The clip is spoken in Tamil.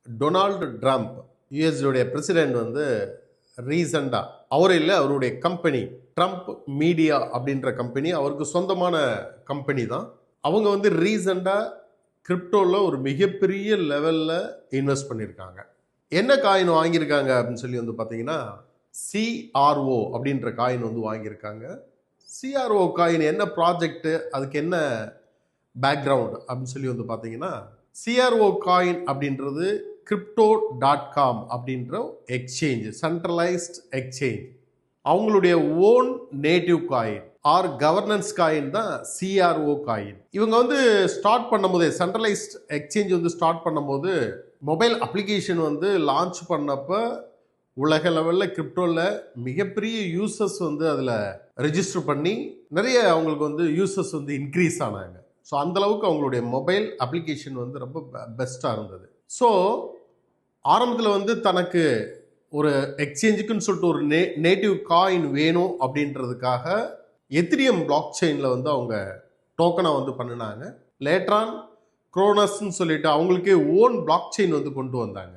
டொனால்டு ட்ரம்ப் யுஎஸ்டைய பிரசிடென்ட் வந்து ரீசண்டாக அவர் இல்லை, அவருடைய கம்பெனி ட்ரம்ப் மீடியா அப்படின்ற கம்பெனி அவருக்கு சொந்தமான கம்பெனி தான். அவங்க வந்து ரீசண்டாக கிரிப்டோவில் ஒரு மிகப்பெரிய லெவலில் இன்வெஸ்ட் பண்ணியிருக்காங்க. என்ன காயின் வாங்கியிருக்காங்க அப்படின்னு சொல்லி வந்து பார்த்தீங்கன்னா சிஆர்ஓ அப்படின்ற காயின் வந்து வாங்கியிருக்காங்க. சிஆர்ஓ காயின் என்ன ப்ராஜெக்ட், அதுக்கு என்ன பேக்ரவுண்ட் அப்படின்னு சொல்லி வந்து பார்த்தீங்கன்னா சிஆர்ஓ காயின் அப்படின்றது crypto.com அப்படின்ற எக்ஸ்சேஞ்ச், சென்ட்ரலைஸ்ட் எக்ஸ்சேஞ்ச். அவங்களுடைய own native coin R governance coin தான் சிஆர்ஓ காயின். இவங்க வந்து ஸ்டார்ட் பண்ணும்போது சென்ட்ரலைஸ்ட் எக்ஸ்சேஞ்ச் வந்து ஸ்டார்ட் பண்ணும்போது மொபைல் அப்ளிகேஷன் வந்து லான்ச் பண்ணப்போ உலக லெவலில் கிரிப்டோவில் மிகப்பெரிய யூசர்ஸ் வந்து அதில் ரெஜிஸ்டர் பண்ணி நிறைய அவங்களுக்கு வந்து யூசர்ஸ் வந்து இன்க்ரீஸ் ஆனாங்க. ஸோ அந்தளவுக்கு அவங்களுடைய மொபைல் அப்ளிகேஷன் வந்து ரொம்ப பெஸ்ட்டாக இருந்தது. ஸோ ஆரம்பத்தில் வந்து தனக்கு ஒரு எக்ஸ்சேஞ்சுக்குன்னு சொல்லிட்டு ஒரு நேட்டிவ் காயின் வேணும் அப்படின்றதுக்காக எத்திரியம் பிளாக் செயினில் வந்து அவங்க டோக்கனை வந்து பண்ணினாங்க. லேட்டரான் குரோனஸ்ன்னு சொல்லிட்டு அவங்களுக்கே ஓன் பிளாக் செயின் வந்து கொண்டு வந்தாங்க.